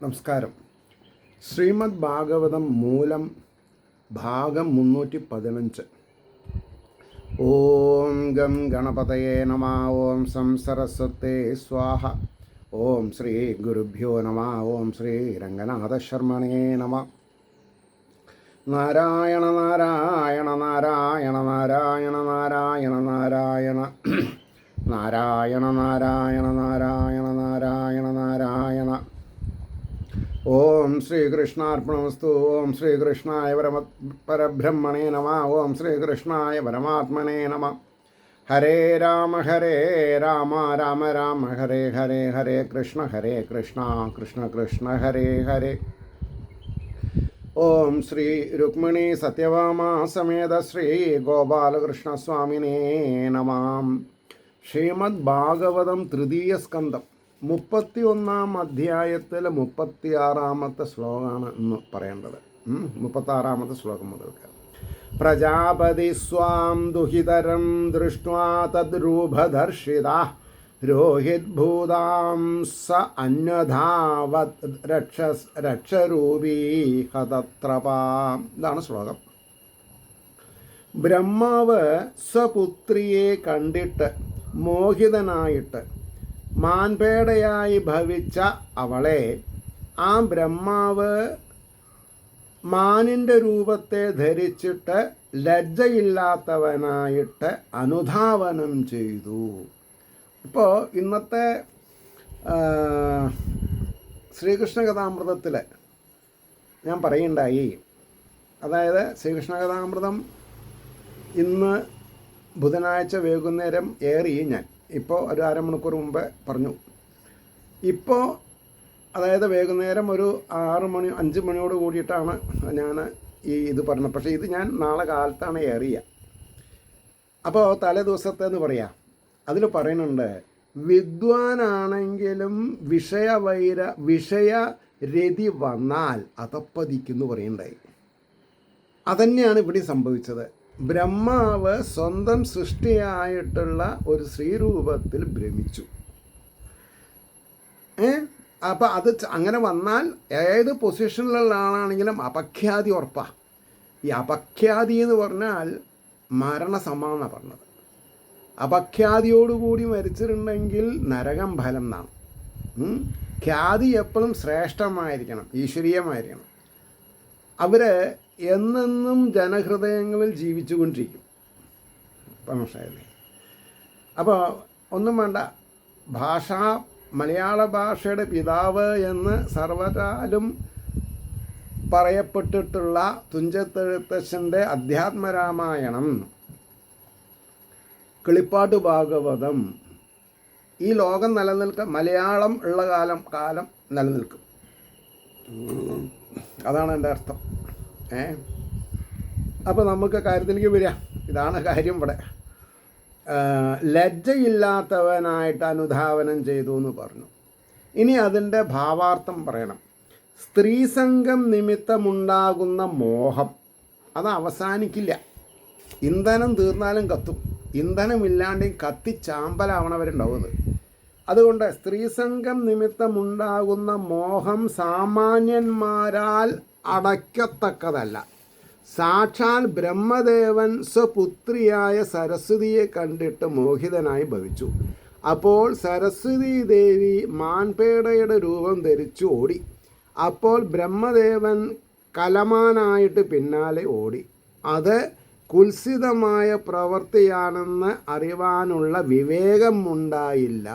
നമസ്കാരം. ശ്രീമദ് ഭാഗവതം മൂലം ഭാഗം 315. ഓം ഗം ഗണപതയേ നമ. ഓം സം സരസ്വതേ സ്വാഹ. ഓം ശ്രീ ഗുരുഭ്യോ നമ. ഓം ശ്രീ രംഗനാഥശർമ്മണേ നമ. നാരായണ നാരായണ നാരായണ നാരായണ നാരായണ നാരായണ നാരായണ നാരായണ നാരായണ നാരായണ നാരായണ. ഓം ശ്രീകൃഷ്ണാർപ്പണമസ്തു. ഓം ശ്രീകൃഷ്ണായ പരബ്രഹ്മണേ നമ. ഓം ശ്രീകൃഷ്ണായ പരമാത്മനേ നമ. ഹരേ രാമ രാമ രാമ ഹരേ ഹരേ. ഹരേ കൃഷ്ണ കൃഷ്ണ കൃഷ്ണ ഹരേ ഹരേ. ഓം ശ്രീ രുക്മിണി സത്യഭാമ സമേത ശ്രീ ഗോപാലകൃഷ്ണസ്വാമിനേ നമാം. ശ്രീമദ് ഭാഗവതം തൃതീയ സ്കന്ധം 31 അധ്യായത്തിൽ 36 ശ്ലോകമാണ് ഇന്ന് പറയേണ്ടത്. 36 ശ്ലോകം മുതൽക്ക്. പ്രജാപതി സ്വാം ദുഹിതരം ദൃഷ്ട്വാ തദ്രൂപദർശിതാ രോഹിത്ഭൂതാം സ അന്വധാവത് രക്ഷരൂപീ ഹതത്രപാം. ഇതാണ് ശ്ലോകം. ബ്രഹ്മാവ് സ്വപുത്രിയെ കണ്ടിട്ട് മോഹിതനായിട്ട് മാൻപേടയായി ഭവിച്ച അവളെ ആ ബ്രഹ്മാവ് മാനിൻ്റെ രൂപത്തെ ധരിച്ചിട്ട് ലജ്ജയില്ലാത്തവനായിട്ട് അനുധാവനം ചെയ്തു. ഇപ്പോൾ ഇന്നത്തെ ശ്രീകൃഷ്ണ കഥാമൃതത്തിൽ ഞാൻ പറയുണ്ടായി, അതായത് ശ്രീകൃഷ്ണ കഥാമൃതം ഇന്ന് ബുധനാഴ്ച വൈകുന്നേരം ഏറി ഞാൻ ഇപ്പോൾ ഒരു അരമണിക്കൂർ മുമ്പ് പറഞ്ഞു. ഇപ്പോൾ അതായത് വൈകുന്നേരം ഒരു 5 മണിയോട് കൂടിയിട്ടാണ് ഞാൻ ഇത് പറഞ്ഞത്. പക്ഷേ ഇത് ഞാൻ നാളെ കാലത്താണ് ഏറിയ. അപ്പോൾ തലേ ദിവസത്തെ പറയാം. അതിൽ പറയുന്നുണ്ട്, വിദ്വാനാണെങ്കിലും വിഷയരതി വന്നാൽ അതപ്പതിക്കുന്നു പറയുണ്ടായി. അതന്നെയാണ് ഇവിടെ സംഭവിച്ചത്. ബ്രഹ്മാവ് സ്വന്തം സൃഷ്ടിയായിട്ടുള്ള ഒരു ശ്രീരൂപത്തിൽ ഭ്രമിച്ചു. അപ്പം അത് അങ്ങനെ വന്നാൽ ഏത് പൊസിഷനിലുള്ള ആളാണെങ്കിലും അപഖ്യാതി ഉറപ്പാണ്. ഈ അപഖ്യാതി എന്ന് പറഞ്ഞാൽ മരണസമാന പറഞ്ഞത്. അപഖ്യാതിയോടുകൂടി മരിച്ചിട്ടുണ്ടെങ്കിൽ നരകം ഫലം എന്നാണ്. ഖ്യാതി എപ്പോഴും ശ്രേഷ്ഠമായിരിക്കണം, ഈശ്വരീയമായിരിക്കണം. അവർ എന്നെന്നും ജനഹൃദയങ്ങളിൽ ജീവിച്ചുകൊണ്ടിരിക്കും. മനസ്സിലായില്ലേ? അപ്പോൾ ഒന്നും വേണ്ട, മലയാള ഭാഷയുടെ പിതാവ് എന്ന് സർവകാലം പറയപ്പെട്ടിട്ടുള്ള തുഞ്ചത്തെഴുത്തച്ഛൻ്റെ അധ്യാത്മരാമായണം, കിളിപ്പാട്ട് ഭാഗവതം ഈ ലോകം മലയാളം ഉള്ള കാലം നിലനിൽക്കും. അതാണ് എൻ്റെ അർത്ഥം. അപ്പോൾ നമുക്ക് കാര്യത്തിലേക്ക് വരാം. ഇതാണ് കാര്യം. ഇവിടെ ലജ്ജയില്ലാത്തവനായിട്ട് അനുധാവനം ചെയ്തു എന്ന് പറഞ്ഞു. ഇനി അതിൻ്റെ ഭാവാർത്ഥം പറയണം. സ്ത്രീസംഗം നിമിത്തമുണ്ടാകുന്ന മോഹം അത് അവസാനിക്കില്ല. ഇന്ധനം തീർന്നാലും കത്തും. ഇന്ധനമില്ലാണ്ടെയും കത്തിച്ചാമ്പലാവണവരുണ്ടാവുന്നത്. അതുകൊണ്ട് സ്ത്രീസംഗം നിമിത്തമുണ്ടാകുന്ന മോഹം സാമാന്യന്മാരാൽ അടയ്ക്കത്തക്കതല്ല. സാക്ഷാൽ ബ്രഹ്മദേവൻ സ്വപുത്രിയായ സരസ്വതിയെ കണ്ടിട്ട് മോഹിതനായി ഭവിച്ചു. അപ്പോൾ സരസ്വതി ദേവി മാൻപേടയുടെ രൂപം ധരിച്ചു ഓടി. അപ്പോൾ ബ്രഹ്മദേവൻ കലമാനായിട്ട് പിന്നാലെ ഓടി. അത് കുൽസിതമായ പ്രവൃത്തിയാണെന്ന് അറിവാനുള്ള വിവേകം ഉണ്ടായില്ല.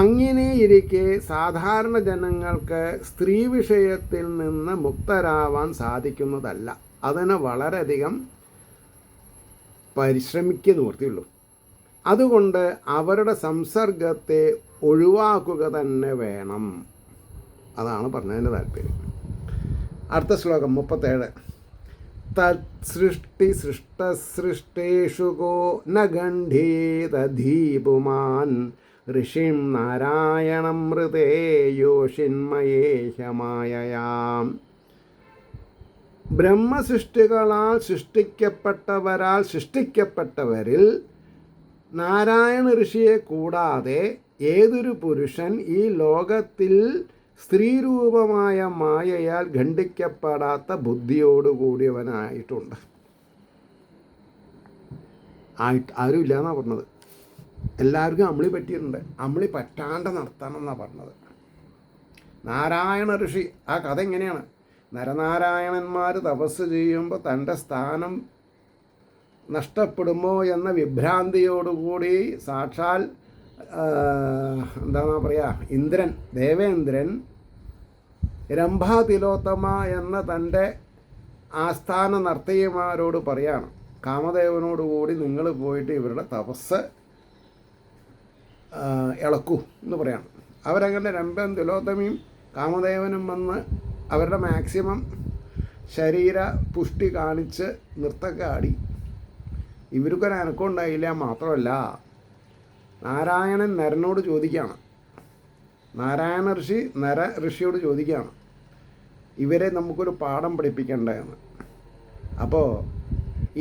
അങ്ങനെയിരിക്കെ സാധാരണ ജനങ്ങൾക്ക് സ്ത്രീ വിഷയത്തിൽ നിന്ന് മുക്തരാവാൻ സാധിക്കുന്നതല്ല. അതിന് വളരെയധികം പരിശ്രമിക്കുക നിവൃത്തിയുള്ളൂ. അതുകൊണ്ട് അവരുടെ സംസർഗത്തെ ഒഴിവാക്കുക തന്നെ വേണം. അതാണ് പറഞ്ഞതിൻ്റെ താല്പര്യം. അടുത്ത ശ്ലോകം 37. തത്സൃഷ്ടി സൃഷ്ടസൃഷ്ടേഷു കോ ന ഗണ്ഡീതധീപുമാൻ ഋഷിം നാരായണം മൃതേ യോഷിന്മയേശമായയാം. ബ്രഹ്മസൃഷ്ടികളാൽ സൃഷ്ടിക്കപ്പെട്ടവരിൽ നാരായണ ഋഷിയെ കൂടാതെ ഏതൊരു പുരുഷൻ ഈ ലോകത്തിൽ സ്ത്രീരൂപമായ മായയാൽ ഖണ്ഡിക്കപ്പെടാത്ത ബുദ്ധിയോടുകൂടിയവനായിട്ടുണ്ട്. ആരുമില്ല എന്നാണ് പറഞ്ഞത്. എല്ലാവർക്കും അമ്മിളി പറ്റിയിട്ടുണ്ട്. അമ്മിളി പറ്റാണ്ട് നടത്തണമെന്നാണ് പറഞ്ഞത്. നാരായണ ഋഷി, ആ കഥ എങ്ങനെയാണ്? നരനാരായണന്മാർ തപസ് ചെയ്യുമ്പോൾ തൻ്റെ സ്ഥാനം നഷ്ടപ്പെടുമോ എന്ന വിഭ്രാന്തിയോടുകൂടി സാക്ഷാൽ എന്താണ് പറയുക, ഇന്ദ്രൻ, ദേവേന്ദ്രൻ രംഭാ തിലോത്തമ എന്ന തൻ്റെ ആസ്ഥാന നർത്തകിമാരോട് പറയാണ്, കാമദേവനോടുകൂടി നിങ്ങൾ പോയിട്ട് ഇവരുടെ തപസ് ഇളക്കൂ എന്ന് പറയാണ്. അവരങ്ങനെ രംഭൻ തിലോത്തമയും കാമദേവനും വന്ന് അവരുടെ മാക്സിമം ശരീര പുഷ്ടി കാണിച്ച് നൃത്തമൊക്കെ ആടി. ഇവർക്കൊരു അനക്കം ഉണ്ടായില്ല. മാത്രമല്ല, നാരായണൻ നരനോട് ചോദിക്കുകയാണ്, നാരായണ ഋഷി നര ഋഷിയോട് ചോദിക്കുകയാണ്, ഇവരെ നമുക്കൊരു പാഠം പഠിപ്പിക്കേണ്ടതെന്ന്. അപ്പോൾ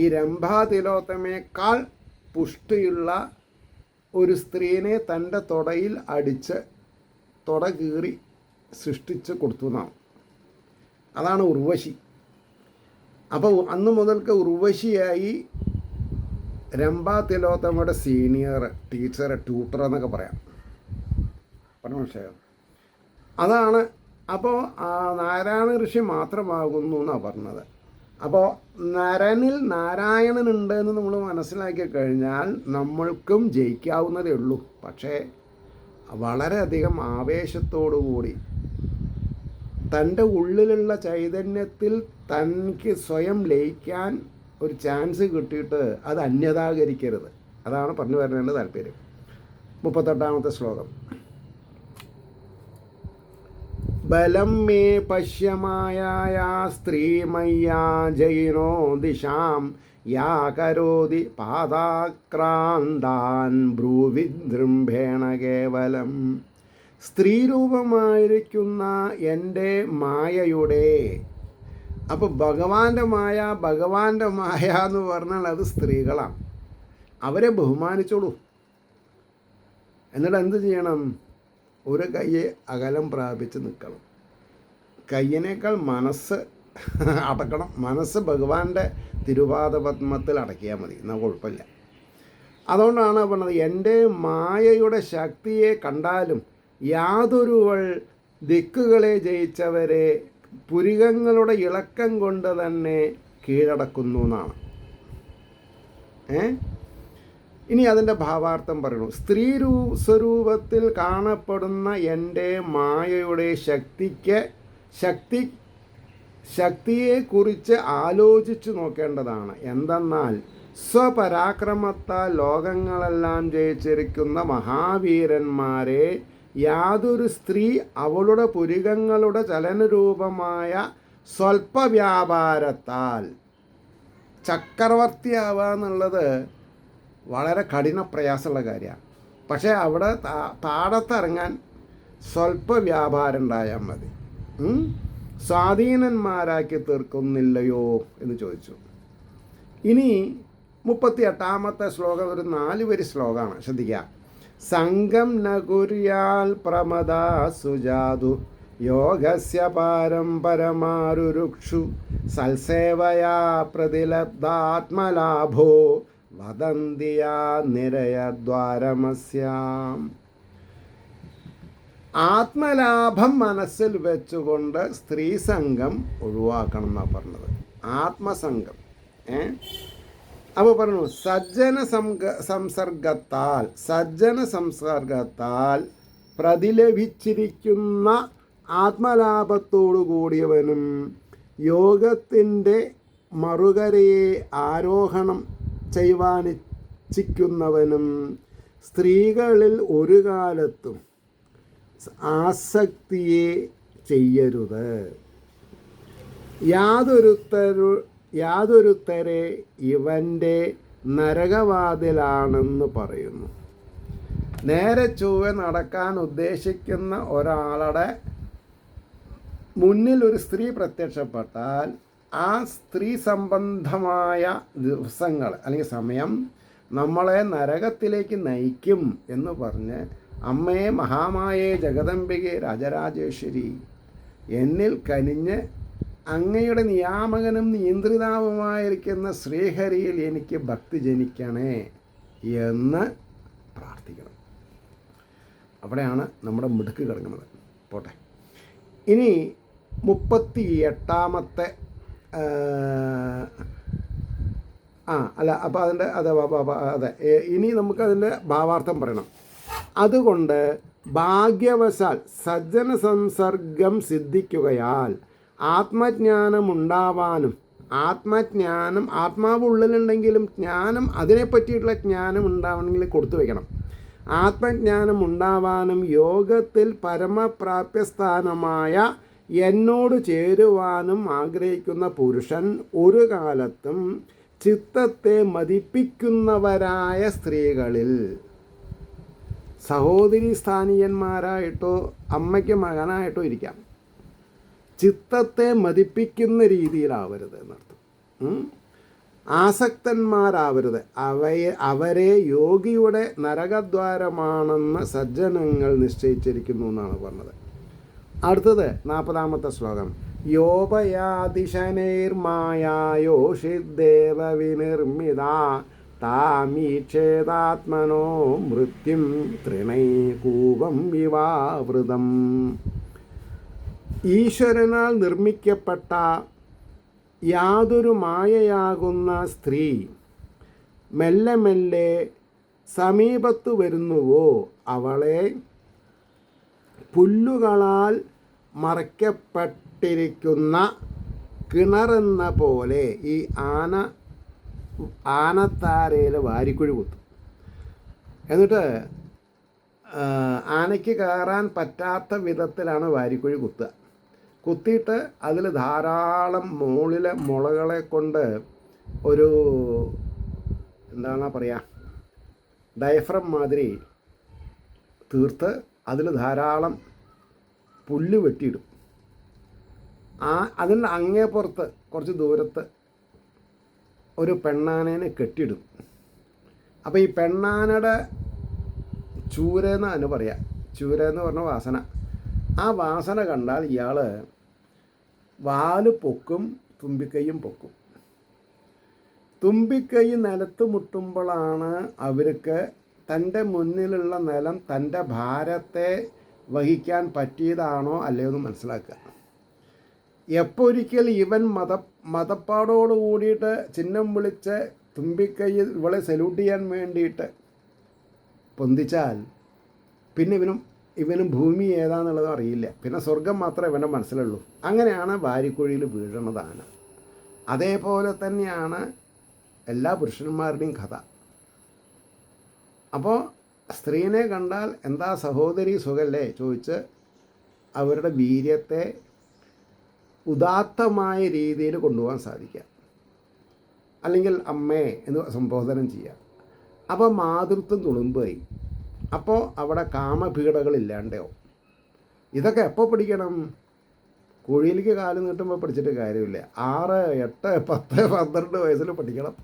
ഈ രംഭാ തിലോത്തമയേക്കാൾ പുഷ്ടിയുള്ള ഒരു സ്ത്രീനെ തൻ്റെ തൊടയിൽ അടിച്ച് തൊട കീറി സൃഷ്ടിച്ച് കൊടുത്തു എന്നാണ്. അതാണ് ഉർവശി. അപ്പോൾ അന്ന് മുതൽക്ക് ഉർവശിയായി രംഭാ തിലോത്തമയുടെ സീനിയർ ടീച്ചർ, ട്യൂട്ടർ എന്നൊക്കെ പറയാം. പറഞ്ഞ മനസ്സിലായോ? അതാണ്. അപ്പോൾ നാരായണ ഋഷി മാത്രമാകുന്നു എന്നാണ് പറഞ്ഞത്. അപ്പോൾ നരനിൽ നാരായണനുണ്ട് എന്ന് നമ്മൾ മനസ്സിലാക്കി കഴിഞ്ഞാൽ നമ്മൾക്കും ജയിക്കാവുന്നതേ ഉള്ളൂ. പക്ഷേ വളരെയധികം ആവേശത്തോടുകൂടി തൻ്റെ ഉള്ളിലുള്ള ചൈതന്യത്തിൽ തനിക്ക് സ്വയം ലയിക്കാൻ ഒരു ചാൻസ് കിട്ടിയിട്ട് അത് അന്യതാകരിക്കരുത്. അതാണ് പറഞ്ഞു വരേണ്ട താല്പര്യം. 38ാമത്തെ ശ്ലോകം. ബലം മേ പശ്യമായ സ്ത്രീമയ്യാ ജയിനോ ദിശാം യാ കരോതി പാദാക്രാന്താൻ ബ്രൂവിദൃംഭേണ കേവലം. സ്ത്രീരൂപമായിരിക്കുന്ന എൻ്റെ മായയുടെ, അപ്പോൾ ഭഗവാന്റെ മായ എന്ന് പറഞ്ഞാൽ അത് സ്ത്രീകളാണ്. അവരെ ബഹുമാനിച്ചോളൂ. എന്നിട്ട് എന്ത് ചെയ്യണം? ഒരു കയ്യെ അകലം പ്രാപിച്ച് നിൽക്കണം. കയ്യിനേക്കാൾ മനസ്സ് അടക്കണം. മനസ്സ് ഭഗവാന്റെ തിരുപാദപത്മത്തിൽ അടക്കിയാൽ മതി, എന്നാൽ കുഴപ്പമില്ല. അതുകൊണ്ടാണ് പറഞ്ഞത്, എൻ്റെ മായയുടെ ശക്തിയെ കണ്ടാലും യാതൊരുവൾ ദിക്കുകളെ ജയിച്ചവരെ പുരികങ്ങളുടെ ഇളക്കം കൊണ്ട് തന്നെ കീഴടക്കുന്നു എന്നാണ്. ഇനി അതിൻ്റെ ഭാവാർത്ഥം പറയണു. സ്ത്രീ സ്വരൂപത്തിൽ കാണപ്പെടുന്ന എൻ്റെ മായയുടെ ശക്തിയെക്കുറിച്ച് ആലോചിച്ചു നോക്കേണ്ടതാണ്. എന്തെന്നാൽ സ്വപരാക്രമത്താൽ ലോകങ്ങളെല്ലാം ജയിച്ചിരിക്കുന്ന മഹാവീരന്മാരെ യാതൊരു സ്ത്രീ അവളുടെ പുരികങ്ങളുടെ ചലനരൂപമായ സ്വൽപ്പവ്യാപാരത്താൽ ചക്രവർത്തിയാവുക എന്നുള്ളത് വളരെ കഠിന പ്രയാസമുള്ള കാര്യമാണ്. പക്ഷേ അവിടെ താടത്തിറങ്ങാൻ സ്വൽപ്പ വ്യാപാരം ഉണ്ടായാൽ മതി. സ്വാധീനന്മാരാക്കി തീർക്കുന്നില്ലയോ എന്ന് ചോദിച്ചു. ഇനി 38ാമത്തെ ശ്ലോകം ഒരു 4 വരി ശ്ലോകമാണ്, ശ്രദ്ധിക്കുക. സംഗം നകുര്യാൽ പ്രമദാ സുജാതു യോഗസ്യ പാരംപരമാരുരുക്ഷു സൽസേവയാ പ്രതിലബ്ധാത്മലാഭോ വദന്തിയാ നിരയദ്വാരമസ്യാം. ആത്മലാഭം മനസ്സിൽ വെച്ചുകൊണ്ട് സ്ത്രീ സംഘം ഒഴിവാക്കണം എന്നാണ് പറഞ്ഞത്. ആത്മസംഘം. അപ്പോൾ പറഞ്ഞു, സജ്ജന സംസർഗത്താൽ പ്രതിലഭിച്ചിരിക്കുന്ന ആത്മലാഭത്തോടു കൂടിയവനും യോഗത്തിൻ്റെ മറുകരയെ ആരോഹണം ചെയ്യുവാനിച്ഛിക്കുന്നവനും സ്ത്രീകളിൽ ഒരു കാലത്തും ആസക്തിയെ ചെയ്യരുത്. യാതൊരുത്തരെ ഇവൻ്റെ നരകവാതിലാണെന്ന് പറയുന്നു. നേരെ ചൊവ്വെ നടക്കാൻ ഉദ്ദേശിക്കുന്ന ഒരാളുടെ മുന്നിൽ ഒരു സ്ത്രീ പ്രത്യക്ഷപ്പെട്ടാൽ ആ സ്ത്രീ സംബന്ധമായ ദിവസങ്ങൾ അല്ലെങ്കിൽ സമയം നമ്മളെ നരകത്തിലേക്ക് നയിക്കും എന്ന് പറഞ്ഞ് അമ്മേ മഹാമായേ ജഗദംബികെ രാജരാജേശ്വരി, എന്നിൽ കനിഞ്ഞ് അങ്ങയുടെ നിയാമകനും നിയന്ത്രിതാവുമായിരിക്കുന്ന ശ്രീഹരിയിൽ എനിക്ക് ഭക്തി ജനിക്കണേ എന്ന് പ്രാർത്ഥിക്കണം. അവിടെയാണ് നമ്മുടെ മിടുക്ക് കിടങ്ങുന്നത്. പോട്ടെ. ഇനി 38-ാമത്തെ അപ്പോൾ അതിൻ്റെ അതെ ഇനി നമുക്കതിൻ്റെ ഭാവാർത്ഥം പറയണം. അതുകൊണ്ട് ഭാഗ്യവശാൽ സജ്ജന സംസർഗം സിദ്ധിക്കുകയാൽ ആത്മജ്ഞാനമുണ്ടാവാനും, ആത്മാവ് ഉള്ളിലുണ്ടെങ്കിലും ജ്ഞാനം, അതിനെപ്പറ്റിയിട്ടുള്ള ജ്ഞാനം ഉണ്ടാവണമെങ്കിൽ കൊടുത്തു വയ്ക്കണം. ആത്മജ്ഞാനം ഉണ്ടാവാനും യോഗത്തിൽ പരമപ്രാപ്യസ്ഥാനമായ എന്നോട് ചേരുവാനും ആഗ്രഹിക്കുന്ന പുരുഷൻ ഒരു കാലത്തും ചിത്തത്തെ മതിപ്പിക്കുന്നവരായ സ്ത്രീകളിൽ സഹോദരി സ്ഥാനീയന്മാരായിട്ടോ അമ്മയ്ക്ക് മകനായിട്ടോ ഇരിക്കാം, ചിത്തത്തെ മതിപ്പിക്കുന്ന രീതിയിലാവരുത് എന്നർത്ഥം. ആസക്തന്മാരാവരുത്. അവരെ യോഗിയുടെ നരകദ്വാരമാണെന്ന് സജ്ജനങ്ങൾ നിശ്ചയിച്ചിരിക്കുന്നു എന്നാണ് പറഞ്ഞത്. അടുത്തത് 40-ാമത്തെ ശ്ലോകം. യോപയാതിശനൈർമായായോഷിദ്ദേവ വിനിർമ്മിത താമീക്ഷേതാത്മനോ മൃത്യും തൃണൈകൂപം വിവാവൃതം. ഈശ്വരനാൽ നിർമ്മിക്കപ്പെട്ട യാതൊരു മായയാകുന്ന സ്ത്രീ മെല്ലെ മെല്ലെ സമീപത്തു വരുന്നുവോ അവളെ പുല്ലുകളാൽ മറയ്ക്കപ്പെട്ടിരിക്കുന്ന കിണറെന്ന പോലെ ഈ ആനത്താരയിൽ വാരിക്കുഴി കുത്തും. എന്നിട്ട് ആനയ്ക്ക് കയറാൻ പറ്റാത്ത വിധത്തിലാണ് വാരിക്കുഴി കുത്തുക. കുത്തിയിട്ട് അതിൽ ധാരാളം മുകളിലെ മുളകളെ കൊണ്ട് ഒരു എന്താണ് പറയുക, ഡയഫ്രം മാതിരി തീർത്ത് അതിൽ ധാരാളം പുല്ല് വെട്ടിയിടും. അതിൻ്റെ അങ്ങേപ്പുറത്ത് കുറച്ച് ദൂരത്ത് ഒരു പെണ്ണാനേനെ കെട്ടിയിടും. അപ്പോൾ ഈ പെണ്ണാനയുടെ ചൂരെന്നാണ് പറയാം. ചൂരെന്ന് പറഞ്ഞ വാസന. ആ വാസന കണ്ടാൽ ഇയാൾ വാല് പൊക്കും, തുമ്പിക്കൈയും പൊക്കും. തുമ്പിക്കൈ നിലത്ത് മുട്ടുമ്പോഴാണ് അവർക്ക് തൻ്റെ മുന്നിലുള്ള നിലം തൻ്റെ ഭാരത്തെ വഹിക്കാൻ പറ്റിയതാണോ അല്ലയോ എന്ന് മനസ്സിലാക്കുക. എപ്പോൾ ഒരിക്കൽ ഇവൻ മതപ്പാടോട് കൂടിയിട്ട് ചിഹ്നം വിളിച്ച് തുമ്പിക്കൈ ഇവളെ സല്യൂട്ട് ചെയ്യാൻ വേണ്ടിയിട്ട് പൊന്തിച്ചാൽ പിന്നെ ഇവനും ഭൂമി ഏതാന്നുള്ളത് അറിയില്ല. പിന്നെ സ്വർഗം മാത്രമേ ഇവൻ്റെ മനസ്സിലുള്ളൂ. അങ്ങനെയാണ് വാരിക്കുഴിയിൽ വീഴണതാണ്. അതേപോലെ തന്നെയാണ് എല്ലാ പുരുഷന്മാരുടെയും കഥ. അപ്പോൾ സ്ത്രീനെ കണ്ടാൽ എന്താ സഹോദരി സുഖല്ലേ ചോദിച്ച് അവരുടെ വീര്യത്തെ ഉദാത്തമായ രീതിയിൽ കൊണ്ടുപോകാൻ സാധിക്കുക, അല്ലെങ്കിൽ അമ്മേ എന്ന് സംബോധനം ചെയ്യുക. അപ്പോൾ മാതൃത്വം തുളുമ്പായി. അപ്പോൾ അവിടെ കാമപീഡകളില്ലാണ്ടാവും. ഇതൊക്കെ എപ്പോൾ പഠിക്കണം? കുഴിയിലേക്ക് കാല് നീട്ടുമ്പോൾ പഠിച്ചിട്ട് കാര്യമില്ല. 6, 8, 10, 12 വയസ്സിൽ പഠിക്കണം.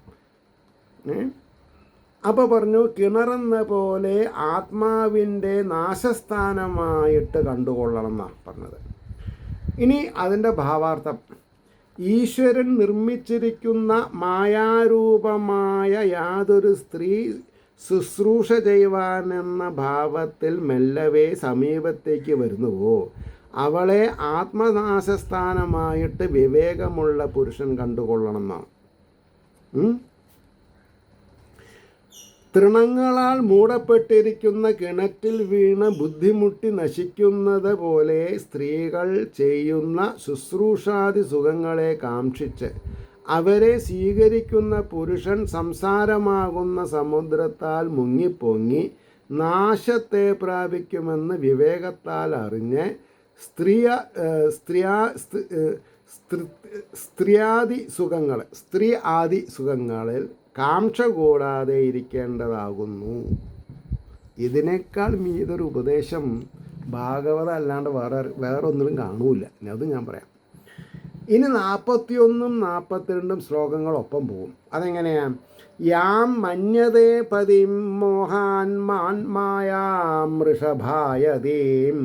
അപ്പോൾ പറഞ്ഞു, കിണറെന്ന പോലെ ആത്മാവിൻ്റെ നാശസ്ഥാനമായിട്ട് കണ്ടുകൊള്ളണം എന്നാണ് പറഞ്ഞത്. ഇനി അതിൻ്റെ ഭാവാർത്ഥം, ഈശ്വരൻ നിർമ്മിച്ചിരിക്കുന്ന മായാരൂപമായ യാതൊരു സ്ത്രീ ശുശ്രൂഷ ചെയ്യുവാനെന്ന ഭാവത്തിൽ മെല്ലവേ സമീപത്തേക്ക് വരുന്നുവോ അവളെ ആത്മനാശസ്ഥാനമായിട്ട് വിവേകമുള്ള പുരുഷൻ കണ്ടുകൊള്ളണം എന്നാണ്. തൃണങ്ങളാൽ മൂടപ്പെട്ടിരിക്കുന്ന കിണറ്റിൽ വീണ് ബുദ്ധിമുട്ടി നശിക്കുന്നത് പോലെ സ്ത്രീകൾ ചെയ്യുന്ന ശുശ്രൂഷാദി സുഖങ്ങളെ കാക്ഷിച്ച് അവരെ സ്വീകരിക്കുന്ന പുരുഷൻ സംസാരമാകുന്ന സമുദ്രത്താൽ മുങ്ങിപ്പൊങ്ങി നാശത്തെ പ്രാപിക്കുമെന്ന് വിവേകത്താൽ അറിഞ്ഞ് സ്ത്രീ ആദി സുഖങ്ങളിൽ കാംക്ഷ കൂടാതെ ഇരിക്കേണ്ടതാകുന്നു. ഇതിനേക്കാൾ മീതൊരു ഉപദേശം ഭാഗവത അല്ലാണ്ട് വേറൊന്നിലും കാണൂല. അത് ഞാൻ പറയാം. ഇനി 41 42 ശ്ലോകങ്ങളൊപ്പം പോവും. അതെങ്ങനെയാണ്? യാം മന്യതേ പതിം മോഹാൻ മായാം വൃഷഭായതീം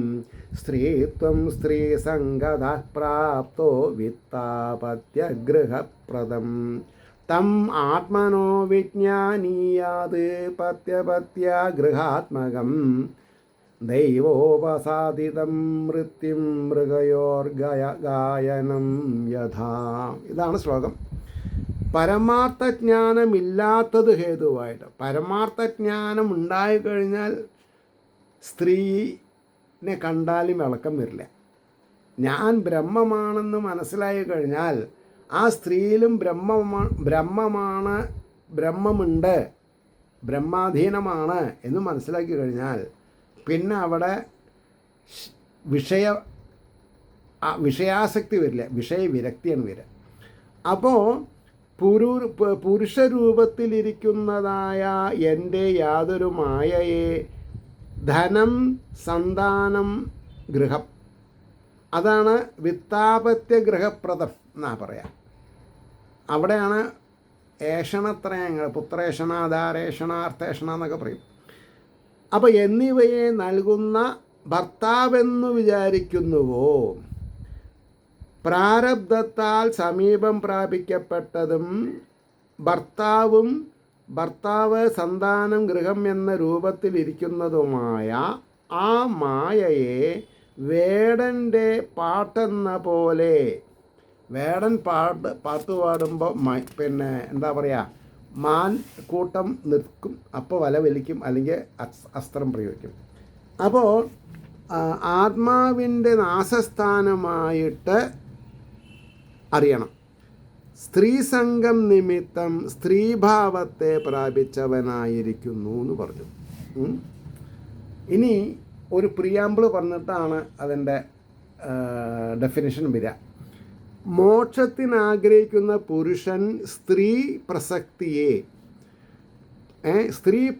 സ്ത്രീത്വം സ്ത്രീസംഗത പ്രാപ്തോ വിത്താപത്യഗൃഹപ്രദം തം ആത്മനോ വിജ്ഞാനീയാത് പത്യപത്യ ഗൃഹാത്മകം ദൈവോപസാദിതം മൃത്യും മൃഗയോർഗായനം യഥാ. ഇതാണ് ശ്ലോകം. പരമാർത്ഥജ്ഞാനമില്ലാത്തത് ഹേതുവായിട്ട്, പരമാർത്ഥജ്ഞാനം ഉണ്ടായിക്കഴിഞ്ഞാൽ സ്ത്രീനെ കണ്ടാലും ഇളക്കം വരില്ല. ഞാൻ ബ്രഹ്മമാണെന്ന് മനസ്സിലായി കഴിഞ്ഞാൽ ആ സ്ത്രീയിലും ബ്രഹ്മമാണ്, ബ്രഹ്മമുണ്ട്, ബ്രഹ്മാധീനമാണ് എന്ന് മനസ്സിലാക്കി കഴിഞ്ഞാൽ പിന്നെ അവിടെ വിഷയാസക്തി വരില്ല, വിഷയവിരക്തിയാണ് വരിക. അപ്പോൾ പുരുഷരൂപത്തിലിരിക്കുന്നതായ എൻ്റെ യാതൊരു മായയെ ധനം, സന്താനം, ഗൃഹം, അതാണ് വിത്താപത്യ ഗൃഹപ്രദം എന്നാ പറയാം. അവിടെയാണ് ഏഷണത്രയങ്ങൾ, പുത്രേഷണ, ധാരേഷണ, അർത്ഥേഷണ എന്നൊക്കെ പറയും. അപ്പോൾ എന്നിവയെ നൽകുന്ന ഭർത്താവെന്നു വിചാരിക്കുന്നുവോ, പ്രാരബ്ധത്താൽ സമീപം പ്രാപിക്കപ്പെട്ടതും ഭർത്താവ്, സന്താനം, ഗൃഹം എന്ന രൂപത്തിലിരിക്കുന്നതുമായ ആ മായയെ വേടൻ്റെ പാട്ടെന്ന പോലെ, വേടൻ പാട്ട് പാടുമ്പോൾ പിന്നെ എന്താ പറയുക, മാൻ കൂട്ടം നിൽക്കും, അപ്പോൾ വല വലിക്കും, അല്ലെങ്കിൽ അസ്ത്രം പ്രയോഗിക്കും. അപ്പോൾ ആത്മാവിൻ്റെ നാശസ്ഥാനമായിട്ട് അറിയണം. സ്ത്രീസംഗം നിമിത്തം സ്ത്രീഭാവത്തെ പ്രാപിച്ചവനായിരിക്കുന്നു എന്ന് പറഞ്ഞു. ഇനി ഒരു പ്രിയാമ്പിൾ പറഞ്ഞിട്ടാണ് അതിൻ്റെ ഡെഫിനിഷൻ വരിക. മോക്ഷത്തിനാഗ്രഹിക്കുന്ന പുരുഷൻ സ്ത്രീ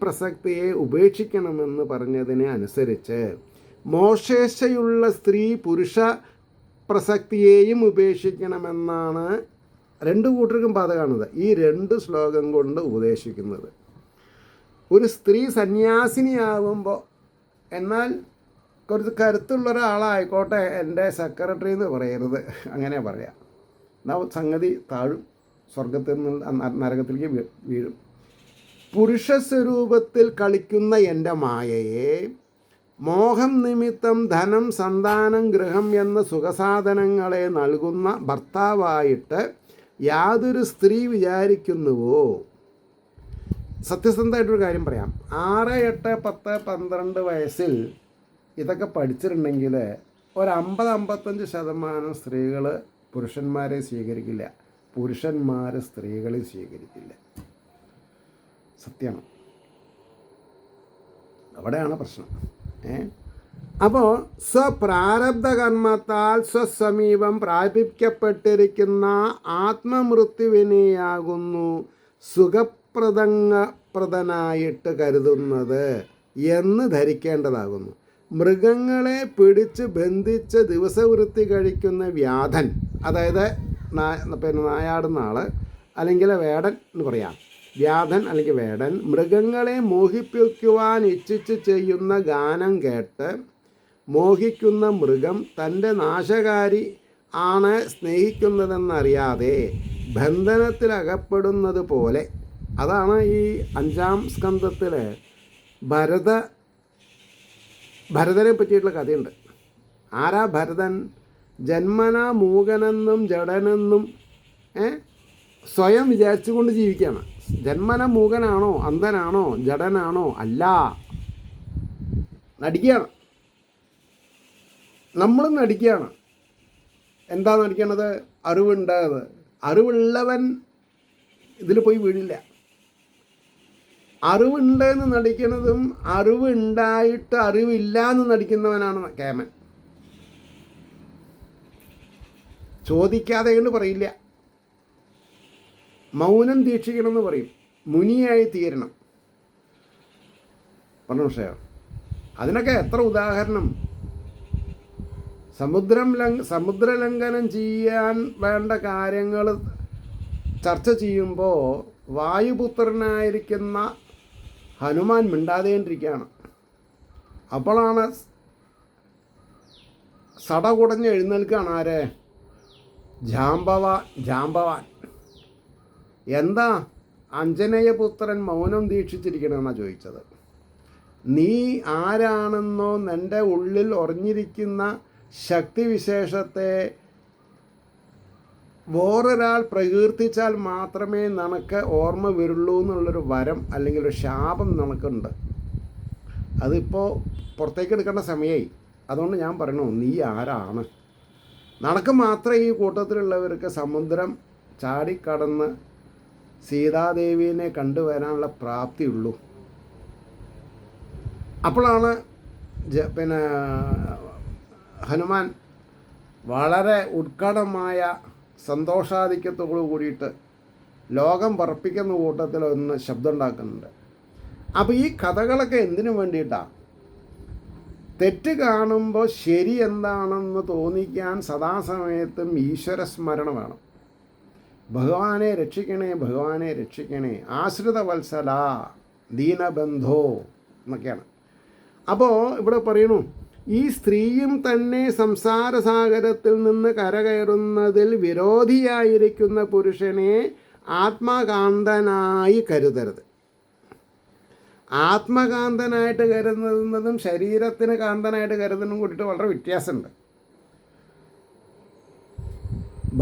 പ്രസക്തിയെ ഉപേക്ഷിക്കണമെന്ന് പറഞ്ഞതിനെ അനുസരിച്ച് മോക്ഷേച്ഛയുള്ള സ്ത്രീ പുരുഷ പ്രസക്തിയെയും ഉപേക്ഷിക്കണമെന്നാണ് രണ്ടു കൂട്ടർക്കും ബാധകമാണത് ഈ 2 ശ്ലോകം കൊണ്ട് ഉപദേശിക്കുന്നത്. ഒരു സ്ത്രീ സന്യാസിനിയാകുമ്പോൾ, എന്നാൽ കുറച്ച് കരുത്തുള്ള ഒരാളായിക്കോട്ടെ, എൻ്റെ സെക്രട്ടറി എന്ന് പറയരുത്, അങ്ങനെ പറയാം. എന്നാൽ സംഗതി താഴും, സ്വർഗത്തിൽ നിന്ന് നരകത്തിലേക്ക് വീഴും. പുരുഷ സ്വരൂപത്തിൽ കളിക്കുന്ന എൻ്റെ മായയെ മോഹം നിമിത്തം ധനം, സന്താനം, ഗൃഹം എന്ന സുഖസാധനങ്ങളെ നൽകുന്ന ഭർത്താവായിട്ട് യാതൊരു സ്ത്രീ വിചാരിക്കുന്നുവോ. സത്യസന്ധമായിട്ടൊരു കാര്യം പറയാം. 6, 8, 10, 12 വയസ്സിൽ ഇതൊക്കെ പഠിച്ചിട്ടുണ്ടെങ്കിൽ ഒരു 50-55% സ്ത്രീകൾ പുരുഷന്മാരെ സ്വീകരിക്കില്ല, പുരുഷന്മാർ സ്ത്രീകളെ സ്വീകരിക്കില്ല. സത്യമാണ്, അവിടെയാണ് പ്രശ്നം. അപ്പോൾ സ്വപ്രാരബ്ധ കർമ്മത്താൽ സ്വസമീപം പ്രാപിക്കപ്പെട്ടിരിക്കുന്ന ആത്മമൃത്യുവിനെയാകുന്നു സുഖപ്രദനായിട്ട് കരുതുന്നത് എന്ന് ധരിക്കേണ്ടതാകുന്നു. മൃഗങ്ങളെ പിടിച്ച് ബന്ധിച്ച് ദിവസവൃത്തി കഴിക്കുന്ന വ്യാധൻ, അതായത് നായാടുന്ന ആൾ അല്ലെങ്കിൽ വേടൻ എന്ന് പറയാം, വ്യാധൻ അല്ലെങ്കിൽ വേടൻ, മൃഗങ്ങളെ മോഹിപ്പിക്കുവാൻ ഇച്ഛിച്ച് ചെയ്യുന്ന ഗാനം കേട്ട് മോഹിക്കുന്ന മൃഗം തൻ്റെ നാശകാരി ആണ് സ്നേഹിക്കുന്നതെന്നറിയാതെ ബന്ധനത്തിലകപ്പെടുന്നത് പോലെ. അതാണ് ഈ 5-ാം സ്കന്ധത്തിൽ ഭരതനെ പറ്റിയിട്ടുള്ള കഥയുണ്ട്. ആരാ ഭരതൻ? ജന്മന മൂകനെന്നും ജഡനെന്നും സ്വയം വിചാരിച്ചുകൊണ്ട് ജീവിക്കുകയാണ്. ജന്മന മൂകനാണോ, അന്ധനാണോ, ജഡനാണോ? അല്ല, നടിക്കുകയാണ്. നമ്മളും നടിക്കുകയാണ്. എന്താ നടിക്കണത്? അറിവുണ്ടായത്. അറിവുള്ളവൻ ഇതിൽ പോയി വീഴില്ല. അറിവുണ്ടെന്ന് നടിക്കുന്നതും അറിവുണ്ടായിട്ട് അറിവില്ല എന്ന് നടിക്കുന്നവനാണ് കേമൻ. ചോദിക്കാതെ കൊണ്ട് പറയില്ല. മൗനം ദീക്ഷിക്കണമെന്ന് പറയും. മുനിയായി തീരണം. പറഞ്ഞ വിഷയം. അതിനൊക്കെ എത്ര ഉദാഹരണം. സമുദ്രലംഘനം ചെയ്യാൻ വേണ്ട കാര്യങ്ങൾ ചർച്ച ചെയ്യുമ്പോൾ വായുപുത്രനായിരിക്കുന്ന ഹനുമാൻ മിണ്ടാതെണ്ടിരിക്കുകയാണ്. അപ്പോഴാണ് സടകുടഞ്ഞ് എഴുന്നേൽക്കുകയാണ് ആരെ? ജാമ്പവാൻ. എന്താ അഞ്ജനേയപുത്രൻ മൗനം ദീക്ഷിച്ചിരിക്കണമെന്നാണ് ചോദിച്ചത്. നീ ആരാണെന്നോ നിൻ്റെ ഉള്ളിൽ ഉറഞ്ഞിരിക്കുന്ന ശക്തിവിശേഷത്തെ വേറൊരാൾ പ്രകീർത്തിച്ചാൽ മാത്രമേ നിനക്ക് ഓർമ്മ വരുള്ളൂ എന്നുള്ളൊരു വരം അല്ലെങ്കിൽ ഒരു ശാപം നിനക്കുണ്ട്. അതിപ്പോൾ പുറത്തേക്ക് എടുക്കേണ്ട സമയമായി. അതുകൊണ്ട് ഞാൻ പറയണു, നീ ആരാണ്? നിനക്ക് മാത്രമേ ഈ കൂട്ടത്തിലുള്ളവർക്ക് സമുദ്രം ചാടിക്കടന്ന് സീതാദേവീനെ കണ്ടുവരാനുള്ള പ്രാപ്തിയുള്ളൂ. അപ്പോഴാണ് ഹനുമാൻ വളരെ ഉത്കടമായ സന്തോഷാധിക്യത്തോടു കൂടിയിട്ട് ലോകം പറപ്പിക്കുന്ന കൂട്ടത്തിൽ ഒന്ന് ശബ്ദം ഉണ്ടാക്കുന്നുണ്ട്. അപ്പോൾ ഈ കഥകളൊക്കെ എന്തിനു വേണ്ടിയിട്ടാണ്? തെറ്റ് കാണുമ്പോൾ ശരി എന്താണെന്ന് തോന്നിക്കാൻ സദാസമയത്തും ഈശ്വരസ്മരണ വേണം. ഭഗവാനെ രക്ഷിക്കണേ, ഭഗവാനെ രക്ഷിക്കണേ, ആശ്രിത വത്സല, ദീനബന്ധോ എന്നൊക്കെയാണ്. അപ്പോൾ ഇവിടെ പറയണു, ഈ സ്ത്രീയും തന്നെ സംസാരസാഗരത്തിൽ നിന്ന് കരകയറുന്നതിൽ വിരോധിയായിരിക്കുന്ന പുരുഷനെ ആത്മകാന്തനായി കരുതരുത്. ആത്മകാന്തനായിട്ട് കരുതുന്നതും ശരീരത്തിന് കാന്തനായിട്ട് കരുതുന്നതും കൂടിയിട്ട് വളരെ വ്യത്യാസമുണ്ട്.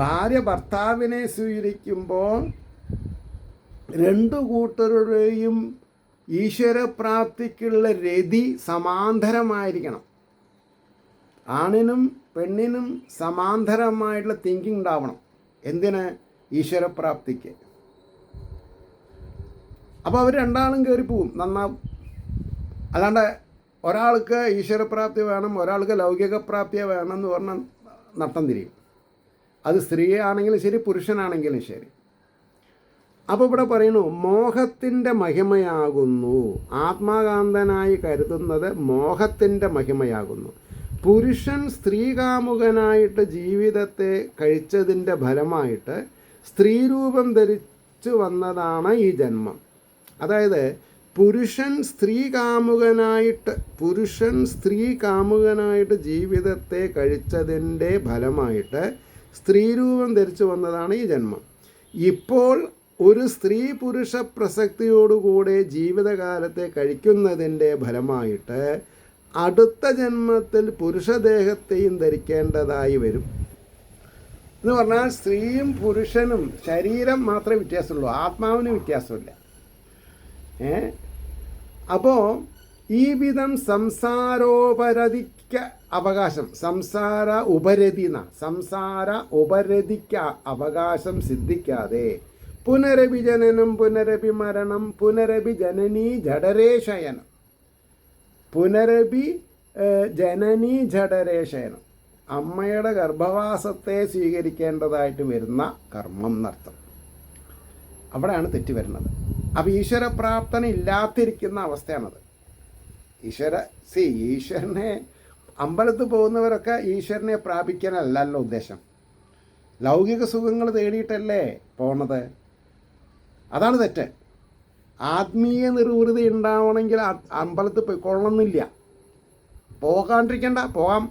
ഭാര്യ ഭർത്താവിനെ സ്വീകരിക്കുമ്പോൾ രണ്ടു കൂട്ടരുടെയും ഈശ്വരപ്രാപ്തിക്കുള്ള രതി സമാന്തരമായിരിക്കണം. ആണിനും പെണ്ണിനും സമാന്തരമായിട്ടുള്ള തിങ്കിങ് ഉണ്ടാവണം. എന്തിന്? ഈശ്വരപ്രാപ്തിക്ക്. അപ്പോൾ അവർ രണ്ടാളും കയറിപ്പോവും, നന്നാവും. അല്ലാണ്ട് ഒരാൾക്ക് ഈശ്വരപ്രാപ്തി വേണം, ഒരാൾക്ക് ലൗകിക പ്രാപ്തിയെ വേണം എന്ന് പറഞ്ഞാൽ നട്ടം തിരിയും. അത് സ്ത്രീ ആണെങ്കിലും ശരി, പുരുഷനാണെങ്കിലും ശരി. അപ്പോൾ ഇവിടെ പറയുന്നു, മോഹത്തിൻ്റെ മഹിമയാകുന്നു. ആത്മാകാന്തനായി കരുതുന്നത് മോഹത്തിൻ്റെ മഹിമയാകുന്നു. പുരുഷൻ സ്ത്രീകാമുകനായിട്ട് ജീവിതത്തെ കഴിച്ചതിൻ്റെ ഫലമായിട്ട് സ്ത്രീരൂപം ധരിച്ചു വന്നതാണ് ഈ ജന്മം. അതായത് പുരുഷൻ സ്ത്രീ കാമുകനായിട്ട് ജീവിതത്തെ കഴിച്ചതിൻ്റെ ഫലമായിട്ട് സ്ത്രീരൂപം ധരിച്ചു വന്നതാണ് ഈ ജന്മം. ഇപ്പോൾ ഒരു സ്ത്രീ പുരുഷ പ്രസക്തിയോടുകൂടെ ജീവിതകാലത്തെ കഴിക്കുന്നതിൻ്റെ ഫലമായിട്ട് അടുത്ത ജന്മത്തിൽ പുരുഷദേഹത്തെയും ധരിക്കേണ്ടതായി വരും. എന്ന് പറഞ്ഞാൽ സ്ത്രീയും പുരുഷനും ശരീരം മാത്രമേ വ്യത്യാസമുള്ളൂ, ആത്മാവിന് വ്യത്യാസമില്ല. അപ്പോൾ ഈ വിധം സംസാരോപരതിക്ക് അവകാശം, സംസാര ഉപരതിക്ക് അവകാശം സിദ്ധിക്കാതെ പുനരപി ജനനം പുനരപി മരണം പുനരപി ജനനീ ജഠരേശയനം അമ്മയുടെ ഗർഭവാസത്തെ സ്വീകരിക്കേണ്ടതായിട്ട് വരുന്ന കർമ്മം എന്നർത്ഥം. അവിടെയാണ് തെറ്റ് വരുന്നത്. അപ്പോൾ ഈശ്വരപ്രാപ്തന ഇല്ലാതിരിക്കുന്ന അവസ്ഥയാണത്. ഈശ്വരനെ അമ്പലത്തിൽ പോകുന്നവരൊക്കെ ഈശ്വരനെ പ്രാപിക്കാനല്ലല്ലോ ഉദ്ദേശം. ലൗകിക സുഖങ്ങൾ തേടിയിട്ടല്ലേ പോണത്. അതാണ് തെറ്റ്. ആത്മീയ നിർവൃതി ഉണ്ടാവണമെങ്കിൽ അമ്പലത്തിൽ പോയിക്കൊള്ളണമെന്നില്ല. പോകാണ്ടിരിക്കേണ്ട, പോകാം.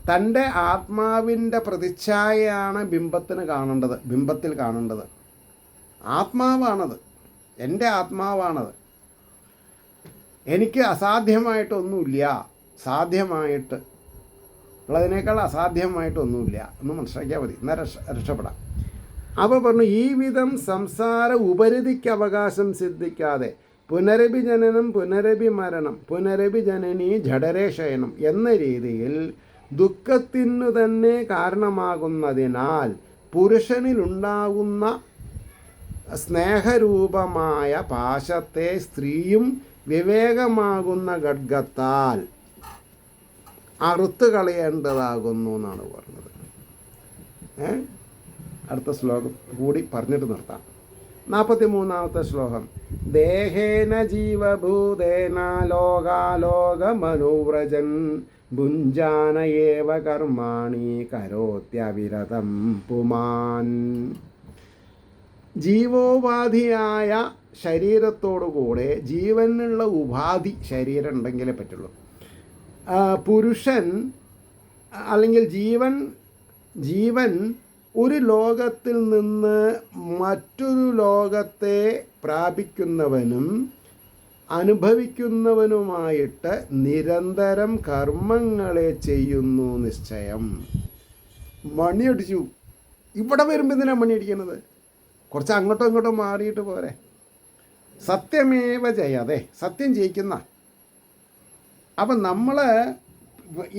തൻ്റെ ആത്മാവിൻ്റെ പ്രതിച്ഛായയാണ് ബിംബത്തിൽ കാണേണ്ടത്. ആത്മാവാണത്, എൻ്റെ ആത്മാവാണത്. എനിക്ക് അസാധ്യമായിട്ടൊന്നുമില്ല, സാധ്യമായിട്ട് ഉള്ളതിനേക്കാൾ അസാധ്യമായിട്ടൊന്നുമില്ല എന്ന് മനസ്സിലാക്കിയാൽ മതി, എന്നാൽ രക്ഷപ്പെടാം. അപ്പോൾ പറഞ്ഞു, ഈ വിധം സംസാര ഉപരതിക്ക് അവകാശം സിദ്ധിക്കാതെ പുനരപി ജനനം പുനരപി മരണം പുനരപി ജനനീ ജഠരേശയനം എന്ന രീതിയിൽ ദുഃഖത്തിനു തന്നെ കാരണമാകുന്നതിനാൽ പുരുഷനിലുണ്ടാകുന്ന സ്നേഹരൂപമായ പാശത്തെ സ്ത്രീയും വിവേകമാകുന്ന ഖഡ്ഗത്താൽ അറുത്ത് കളയേണ്ടതാകുന്നു എന്നാണ് പറഞ്ഞത്. അടുത്ത ശ്ലോകം കൂടി പറഞ്ഞിട്ട് നിർത്താം. 43-ാമത്തെ ശ്ലോകം. ദേഹേന ജീവഭൂതേന ലോകാലോകമനുവ്രജൻ ഭുഞ്ജാനയേവ കർമാണി കരോത്യവിരതം പുമാൻ. ജീവോപാധിയായ ശരീരത്തോടുകൂടെ ജീവനുള്ള ഉപാധി ശരീരം ഉണ്ടെങ്കിലേ പറ്റുള്ളൂ. പുരുഷൻ അല്ലെങ്കിൽ ജീവൻ ഒരു ലോകത്തിൽ നിന്ന് മറ്റൊരു ലോകത്തെ പ്രാപിക്കുന്നവനും അനുഭവിക്കുന്നവനുമായിട്ട് നിരന്തരം കർമ്മങ്ങളെ ചെയ്യുന്നു നിശ്ചയം. മണിയടിച്ചു. ഇവിടെ വരുമ്പോൾ എന്തിനാണ് മണി അടിക്കുന്നത്? കുറച്ച് അങ്ങോട്ടും ഇങ്ങോട്ടും മാറിയിട്ട് പോരെ. സത്യമേവ ജയതേ, സത്യം ജയിക്കുന്ന. അപ്പം നമ്മൾ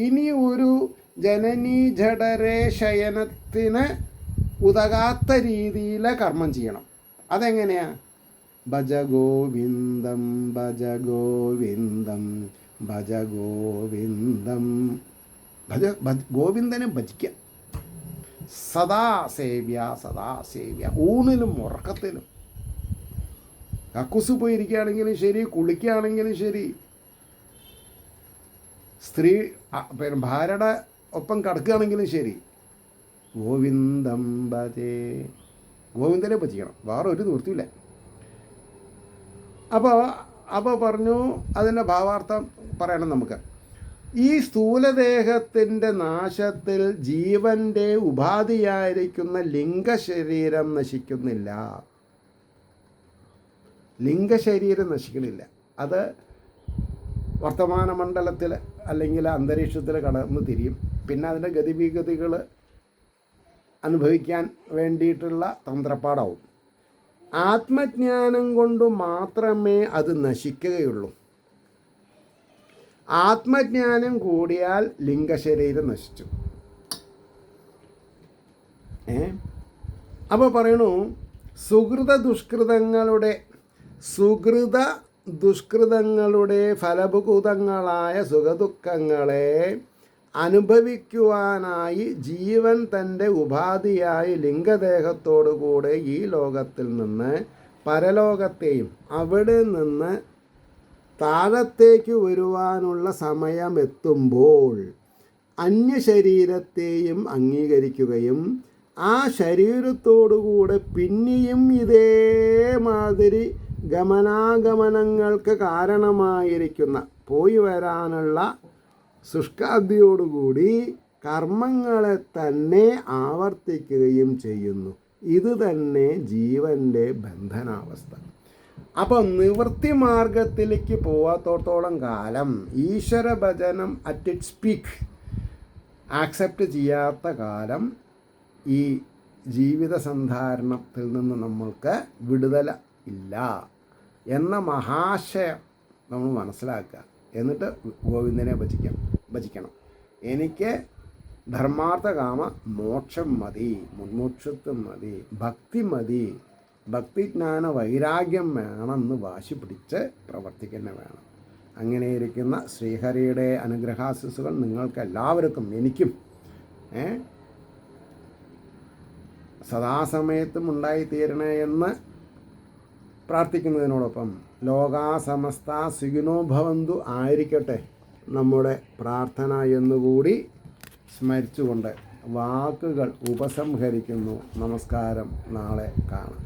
ഇനി ഒരു ജനനീ ജഠരേ ശയനത്തിന് ഉതകാത്ത രീതിയിൽ കർമ്മം ചെയ്യണം. അതെങ്ങനെയാണ്? ഭജ ഗോവിന്ദം ഭജ ഗോവിന്ദം ഭജ ഗോവിന്ദം ഗോവിന്ദനെ ഭജിക്കുക. സദാ സേവ്യ. ഊണിലും ഉറക്കത്തിലും. കക്കൂസ് പോയിരിക്കുകയാണെങ്കിലും ശരി, കുളിക്കുകയാണെങ്കിലും ശരി, സ്ത്രീ ഭാര്യയുടെ ഒപ്പം കിടക്കുകയാണെങ്കിലും ശരി, ഗോവിന്ദം ഭജേ, ഗോവിന്ദനെ ഭജിക്കണം. വേറെ ഒരു നിവൃത്തിയില്ല. അപ്പോൾ പറഞ്ഞു, അതിൻ്റെ ഭാവാർത്ഥം പറയണം നമുക്ക്. ഈ സ്ഥൂലദേഹത്തിൻ്റെ നാശത്തിൽ ജീവൻ്റെ ഉപാധിയായിരിക്കുന്ന ലിംഗശരീരം നശിക്കുന്നില്ല. ലിംഗശരീരം നശിക്കണില്ല. അത് വർത്തമാന മണ്ഡലത്തിൽ അല്ലെങ്കിൽ അന്തരീക്ഷത്തിൽ കടന്ന് തിരിയും. പിന്നെ അതിൻ്റെ ഗതിവിഗതികൾ അനുഭവിക്കാൻ വേണ്ടിയിട്ടുള്ള തന്ത്രപ്പാടാവും. ആത്മജ്ഞാനം കൊണ്ട് മാത്രമേ അത് നശിക്കുകയുള്ളൂ. ആത്മജ്ഞാനം കൂടിയാൽ ലിംഗശരീരം നശിച്ചു. അപ്പോൾ പറയണു, സുഹൃത ദുഷ്കൃതങ്ങളുടെ ഫലഭൂതങ്ങളായ സുഖദുഃഖങ്ങളെ അനുഭവിക്കുവാനായി ജീവൻ തൻ്റെ ഉപാധിയായി ലിംഗദേഹത്തോടുകൂടെ ഈ ലോകത്തിൽ നിന്ന് പരലോകത്തെയും അവിടെ നിന്ന് താഴത്തേക്ക് വരുവാനുള്ള സമയമെത്തുമ്പോൾ അന്യശരീരത്തെയും അംഗീകരിക്കുകയും ആ ശരീരത്തോടുകൂടെ പിന്നെയും ഇതേമാതിരി ഗമനാഗമനങ്ങൾക്ക് കാരണമായിരിക്കുന്ന പോയി വരാനുള്ള ശുഷ്കാദിയോടുകൂടി കർമ്മങ്ങളെ തന്നെ ആവർത്തിക്കുകയും ചെയ്യുന്നു. ഇത് തന്നെ ജീവൻ്റെ ബന്ധനാവസ്ഥ. അപ്പം നിവൃത്തി മാർഗത്തിലേക്ക് പോവാത്തോടത്തോളം കാലം ഈശ്വര ഭജനം അറ്റ് ഇറ്റ്സ് പീക്ക് ആക്സെപ്റ്റ് ചെയ്യാത്ത കാലം ഈ ജീവിത സന്ധാരണത്തിൽ നിന്ന് നമ്മൾക്ക് വിടുതല ഇല്ല എന്ന മഹാശയം നമ്മൾ മനസ്സിലാക്കുക. എന്നിട്ട് ഗോവിന്ദനെ ഭജിക്കണം. എനിക്ക് ധർമാർത്ഥ കാമ മോക്ഷം മതി, മുൻമോക്ഷത്വം മതി, ഭക്തി മതി, ഭക്തിജ്ഞാന വൈരാഗ്യം വേണമെന്ന് വാശി പിടിച്ച് പ്രവർത്തിക്കുന്ന വേണം. അങ്ങനെയിരിക്കുന്ന ശ്രീഹരിയുടെ അനുഗ്രഹാശിസുകൾ നിങ്ങൾക്ക് എല്ലാവർക്കും, എനിക്കും സദാസമയത്തും ഉണ്ടായിത്തീരണേ എന്ന് പ്രാർത്ഥിക്കുന്നതിനോടൊപ്പം ലോകാ സമസ്ത സുഖിനോ ഭവന്തു ആയിരിക്കട്ടെ നമ്മുടെ പ്രാർത്ഥന എന്നുകൂടി സ്മരിച്ചുകൊണ്ട് വാക്കുകൾ ഉപസംഹരിക്കുന്നു. നമസ്കാരം. നാളെ കാണാം.